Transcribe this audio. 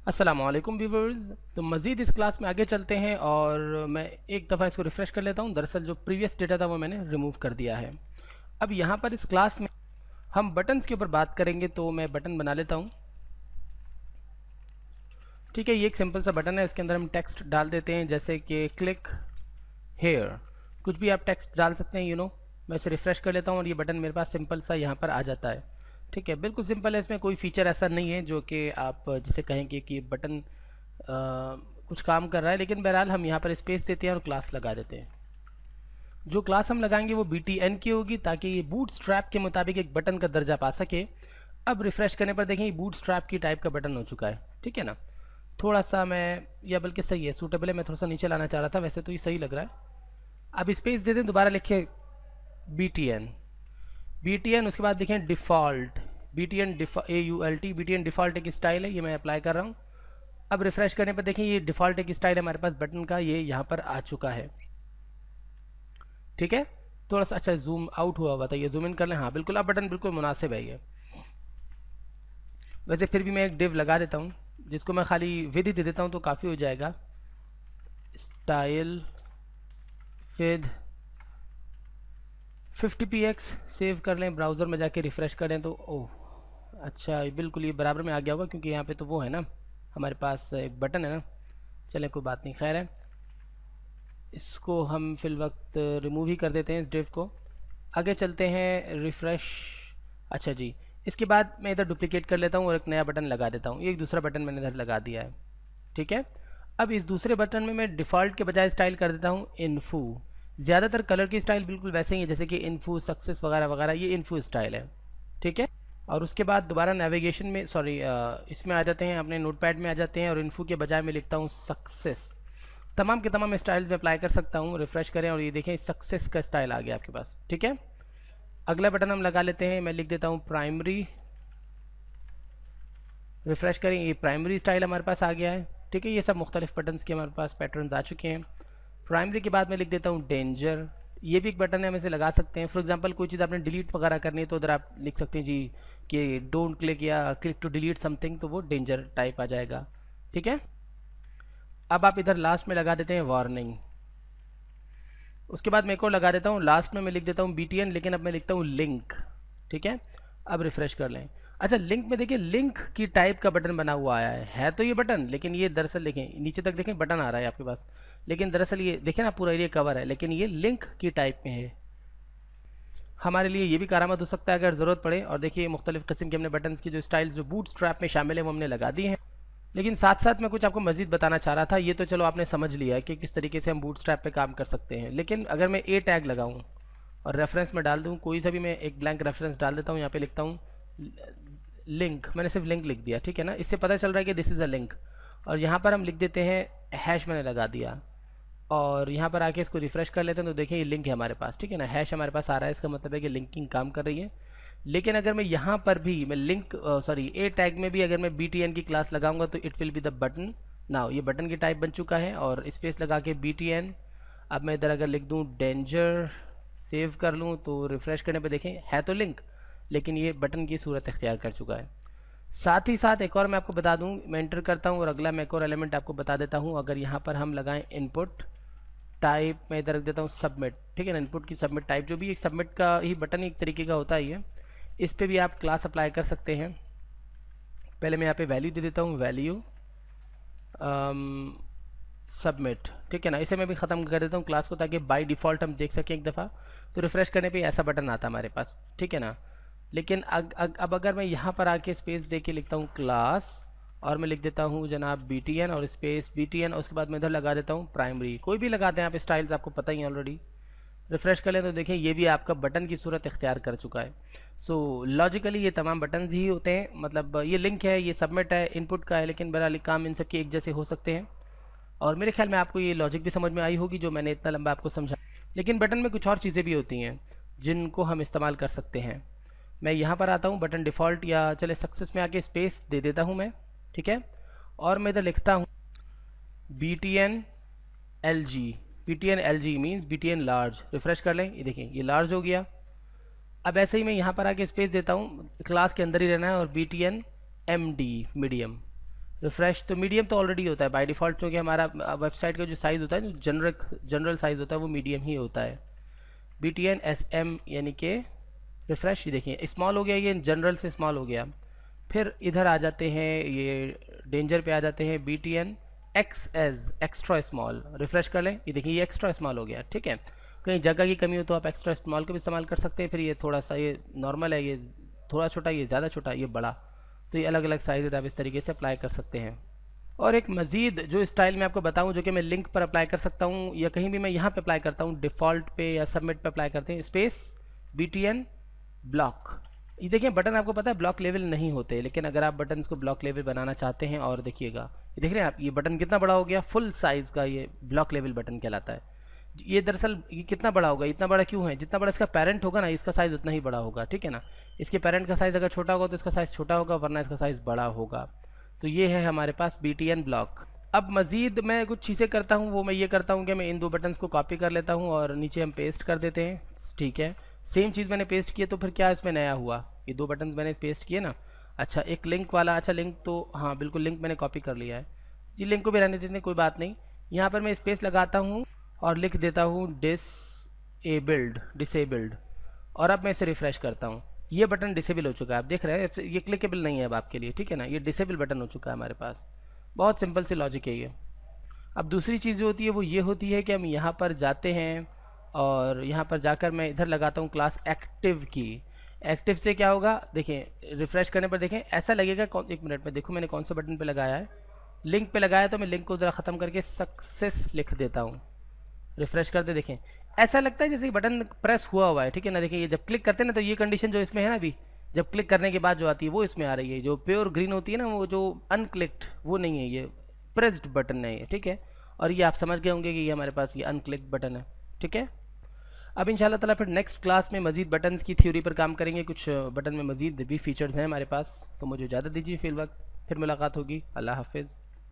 अस्सलामुअलैकुम व्यूवर्स। तो मज़ीद इस क्लास में आगे चलते हैं और मैं एक दफ़ा इसको रिफ़्रेश कर लेता हूँ। दरअसल जो प्रीवियस डेटा था वो मैंने रिमूव कर दिया है। अब यहाँ पर इस क्लास में हम बटन्स के ऊपर बात करेंगे, तो मैं बटन बना लेता हूँ। ठीक है, ये एक सिंपल सा बटन है। इसके अंदर हम टेक्स्ट डाल देते हैं, जैसे कि क्लिक हेयर। कुछ भी आप टेक्स्ट डाल सकते हैं, मैं इसे रिफ़्रेश कर लेता हूँ और ये बटन मेरे पास सिंपल सा यहाँ पर आ जाता है। ठीक है, बिल्कुल सिंपल है। इसमें कोई फीचर ऐसा नहीं है जो कि आप जिसे कहेंगे कि बटन कुछ काम कर रहा है, लेकिन बहरहाल हम यहाँ पर स्पेस देते हैं और क्लास लगा देते हैं। जो क्लास हम लगाएंगे वो BTN की होगी, ताकि ये बूट स्ट्रैप के मुताबिक एक बटन का दर्जा पा सके। अब रिफ्रेश करने पर देखें, ये बूट स्ट्रैप की टाइप का बटन हो चुका है। ठीक है ना, थोड़ा सा मैं, या बल्कि सही है, सूटेबल है। मैं थोड़ा सा नीचे लाना चाह रहा था, वैसे तो ये सही लग रहा है। अब स्पेस दे दें, दोबारा लिखिए BTN। BTN, उसके बाद देखें default. BTN AULT। BTN default एक स्टाइल है, ये मैं अप्लाई कर रहा हूँ। अब रिफ्रेश करने पर देखें, ये डिफ़ॉल्ट एक स्टाइल है हमारे पास बटन का, ये यहाँ पर आ चुका है। ठीक है, थोड़ा सा अच्छा जूम आउट हुआ हुआ था, ये जूम इन कर लें। हाँ बिल्कुल, अब बटन बिल्कुल मुनासिब है ये। वैसे फिर भी मैं एक डिव लगा देता हूँ, जिसको मैं खाली विद ही दे देता हूँ तो काफ़ी हो जाएगा। स्टाइल विद 50px सेव कर लें, ब्राउज़र में जाके रिफ़्रेश करें तो ओह अच्छा, बिल्कुल ये बराबर में आ गया होगा, क्योंकि यहाँ पे तो वो है ना, हमारे पास एक बटन है ना। चलें, कोई बात नहीं, खैर है। इसको हम फिल वक्त रिमूव ही कर देते हैं, इस डिव को। आगे चलते हैं, रिफ़्रेश। अच्छा जी, इसके बाद मैं इधर डुप्लीकेट कर लेता हूँ और एक नया बटन लगा देता हूँ। एक दूसरा बटन मैंने इधर लगा दिया है। ठीक है, अब इस दूसरे बटन में मैं डिफ़ॉल्ट के बजाय स्टाइल कर देता हूँ इन्फू। ज़्यादातर कलर की स्टाइल बिल्कुल वैसे ही है, जैसे कि इन्फू, सक्सेस वगैरह वगैरह, ये इन्फू स्टाइल है। ठीक है, और उसके बाद दोबारा नेविगेशन में, सॉरी, इसमें आ जाते हैं, अपने नोटपैड में आ जाते हैं और इन्फू के बजाय मैं लिखता हूँ सक्सेस। तमाम के तमाम स्टाइल्स में अप्लाई कर सकता हूँ। रिफ़्रेश करें और ये देखें, सक्सेस का स्टाइल आ गया आपके पास। ठीक है, अगला बटन हम लगा लेते हैं, मैं लिख देता हूँ प्राइमरी। रिफ़्रेश करें, ये प्राइमरी स्टाइल हमारे पास आ गया है। ठीक है, ये सब मुख्तलिफ बटन्स के हमारे पास पैटर्न आ चुके हैं। प्राइमरी के बाद मैं लिख देता हूँ डेंजर। ये भी एक बटन है, हम इसे लगा सकते हैं। फॉर एग्जांपल कोई चीज़ आपने डिलीट वगैरह करनी है तो उधर आप लिख सकते हैं जी कि डोंट क्लिक या क्लिक टू डिलीट समथिंग, तो वो डेंजर टाइप आ जाएगा। ठीक है, अब आप इधर लास्ट में लगा देते हैं वार्निंग। उसके बाद मैं एक और लगा देता हूँ, लास्ट में मैं लिख देता हूँ BTN, लेकिन अब मैं लिखता हूँ लिंक। ठीक है, अब रिफ़्रेश कर लें। अच्छा, लिंक में देखिए, लिंक की टाइप का बटन बना हुआ आया है तो ये बटन, लेकिन ये दरअसल देखें नीचे तक, देखें बटन आ रहा है आपके पास, लेकिन दरअसल ये देखें ना, पूरा एरिया कवर है, लेकिन ये लिंक की टाइप में है। हमारे लिए ये भी कारामद हो सकता है अगर ज़रूरत पड़े। और देखिए, मुख्तलिफ किस्म के हमने बटन की जो स्टाइल्स जो बूट स्ट्रैप में शामिल है वो हमने लगा दी हैं। लेकिन साथ साथ मैं कुछ आपको मजीद बताना चाह रहा था। ये तो चलो आपने समझ लिया है कि किस तरीके से हम बूट स्ट्रैप पे काम कर सकते हैं, लेकिन अगर मैं ए टैग लगाऊं और रेफरेंस में डाल दूं, कोई सा भी मैं एक ब्लैंक रेफरेंस डाल देता हूं, यहाँ पे लिखता हूं लिंक। मैंने सिर्फ लिंक लिख दिया, ठीक है ना, इससे पता चल रहा है कि दिस इज़ अ लिंक। और यहाँ पर हम लिख देते हैं हैश, मैंने लगा दिया। और यहाँ पर आके इसको रिफ्रेश कर लेते हैं तो देखें ये लिंक है हमारे पास। ठीक है ना, हैश हमारे पास आ रहा है, इसका मतलब है कि लिंकिंग काम कर रही है। लेकिन अगर मैं यहाँ पर भी मैं लिंक, सॉरी, ए टैग में भी अगर मैं BTN की क्लास लगाऊंगा तो it will be the button. Now ये बटन की टाइप बन चुका है और स्पेस लगा के BTN। अब मैं इधर अगर लिख दूँ डेंजर, सेव कर लूँ तो रिफ़्रेश करने पे देखें है तो लिंक, लेकिन ये बटन की सूरत इख्तियार कर चुका है। साथ ही साथ एक और मैं आपको बता दूं, मैं एंटर करता हूं और अगला मैं एक और एलिमेंट आपको बता देता हूं। अगर यहाँ पर हम लगाएं इनपुट टाइप, मैं इधर रख देता हूँ सबमिट। ठीक है ना, इनपुट की सबमिट टाइप, जो भी एक सबमिट का ही बटन एक तरीके का होता ही है, इस पर भी आप क्लास अप्लाई कर सकते हैं। पहले मैं यहाँ पे वैल्यू दे देता हूँ, वैल्यू सबमिट। ठीक है ना, इसे मैं भी ख़त्म कर देता हूँ क्लास को, ताकि बाय डिफ़ॉल्ट हम देख सकें एक दफ़ा। तो रिफ़्रेश करने पे ऐसा बटन आता है हमारे पास। ठीक है ना, लेकिन अब अगर मैं यहाँ पर आके स्पेस दे के लिखता हूँ क्लास, और मैं लिख देता हूँ जनाब BTN और स्पेस BTN, और उसके बाद मैं इधर लगा देता हूँ प्राइमरी। कोई भी लगाते हैं आप स्टाइल्स, आपको पता ही है ऑलरेडी। रिफ़्रेश कर लें तो देखें ये भी आपका बटन की सूरत इख्तियार कर चुका है। सो लॉजिकली ये तमाम बटन ही होते हैं, मतलब ये लिंक है, ये सबमिट है, इनपुट का है, लेकिन बहरहाल काम इन सब के एक जैसे हो सकते हैं। और मेरे ख्याल में आपको ये लॉजिक भी समझ में आई होगी जो मैंने इतना लंबा आपको समझा। लेकिन बटन में कुछ और चीज़ें भी होती हैं जिनको हम इस्तेमाल कर सकते हैं। मैं यहाँ पर आता हूँ, बटन डिफ़ॉल्ट, या चले सक्सेस में आके स्पेस दे देता हूँ मैं। ठीक है, और मैं इधर लिखता हूँ BTN LG। BTN LG means BTN large. Refresh कर लें, ये देखें ये लार्ज हो गया। अब ऐसे ही मैं यहाँ पर आके स्पेस देता हूँ, क्लास के अंदर ही रहना है, और BTN MD मीडियम। रिफ्रेश तो मीडियम तो ऑलरेडी होता है बाय डिफ़ॉल्ट, क्योंकि हमारा वेबसाइट का जो साइज़ होता है, जो जनरल साइज़ होता है वो मीडियम ही होता है। BTN SM यानी कि रिफ्रेश, ये देखिए स्मॉल हो गया, ये जनरल से स्मॉल हो गया। फिर इधर आ जाते हैं, ये डेंजर पे आ जाते हैं, BTN XS extra small, refresh कर लें, ये देखिए ये एक्स्ट्रा स्मॉल हो गया। ठीक है, कहीं जगह की कमी हो तो आप एक्स्ट्रा स्मॉल का भी इस्तेमाल कर सकते हैं। फिर ये थोड़ा सा, ये नॉर्मल है, ये थोड़ा छोटा, ये ज़्यादा छोटा, ये बड़ा, तो ये अलग अलग साइज़ आप इस तरीके से अप्लाई कर सकते हैं। और एक मज़ीद जो स्टाइल मैं आपको बताऊं, जो कि मैं लिंक पर अप्लाई कर सकता हूं या कहीं भी मैं यहाँ पे अप्लाई करता हूं, डिफ़ॉल्ट पे या सबमिट पे अप्लाई करते हैं, स्पेस BTN ब्लॉक। ये देखिए बटन आपको पता है ब्लॉक लेवल नहीं होते, लेकिन अगर आप बटन को ब्लॉक लेवल बनाना चाहते हैं, और देखिएगा ये देख रहे हैं आप, ये बटन कितना बड़ा हो गया, फुल साइज़ का ये ब्लॉक लेवल बटन कहलाता है। ये दरअसल ये कितना बड़ा होगा, इतना बड़ा क्यों है, जितना बड़ा इसका पेरेंट होगा ना, इसका साइज़ उतना ही बड़ा होगा। ठीक है ना, इसके पेरेंट का साइज़ अगर छोटा होगा तो इसका साइज़ छोटा होगा, वरना इसका साइज़ बड़ा होगा। तो ये है हमारे पास BTN ब्लॉक। अब मज़ीद मैं कुछ चीज़ें करता हूँ, वो मैं ये करता हूँ कि मैं इन दो बटन्स को कॉपी कर लेता हूँ और नीचे हम पेस्ट कर देते हैं। ठीक है, सेम चीज़ मैंने पेस्ट किया, तो फिर क्या इसमें नया हुआ, ये दो बटन मैंने पेस्ट किए ना। अच्छा, एक लिंक वाला, अच्छा लिंक तो हाँ बिल्कुल, लिंक मैंने कॉपी कर लिया है जी, लिंक को भी रहने देते हैं, कोई बात नहीं। यहाँ पर मैं स्पेस लगाता हूँ और लिख देता हूँ डिसेबल्ड, और अब मैं इसे रिफ़्रेश करता हूँ। ये बटन डिसेबल हो चुका है, आप देख रहे हैं, ये क्लिकेबल नहीं है अब आपके लिए। ठीक है ना, ये डिसेबल बटन हो चुका है हमारे पास। बहुत सिंपल सी लॉजिक है ये। अब दूसरी चीज़ जो होती है वो ये होती है कि हम यहाँ पर जाते हैं और यहाँ पर जाकर मैं इधर लगाता हूँ क्लास एक्टिव की। एक्टिव से क्या होगा, देखें रिफ़्रेश करने पर देखें ऐसा लगेगा, एक मिनट में देखो मैंने कौन से बटन पे लगाया है, लिंक पे लगाया, तो मैं लिंक को ज़रा ख़त्म करके सक्सेस लिख देता हूँ। रिफ़्रेश करते देखें, ऐसा लगता है जैसे बटन प्रेस हुआ हुआ है। ठीक है ना, देखिए ये जब क्लिक करते हैं ना, तो ये कंडीशन जो इसमें है ना अभी, जब क्लिक करने के बाद जो आती है वो इसमें आ रही है, जो प्योर ग्रीन होती है ना, वो जो अनक्लिक्ड वो नहीं है, ये प्रेस्ड बटन है ये। ठीक है, और ये आप समझ गए होंगे कि ये हमारे पास ये अनक्लिक्ड बटन है। ठीक है, अब इंशाल्लाह ताला फिर नेक्स्ट क्लास में मज़ीद बटन्स की थ्योरी पर काम करेंगे। कुछ बटन में मज़ीद भी फीचर्स हैं हमारे पास, तो मुझे इजाज़त दीजिए, फिर वक्त फिर मुलाकात होगी। अल्लाह हाफिज़।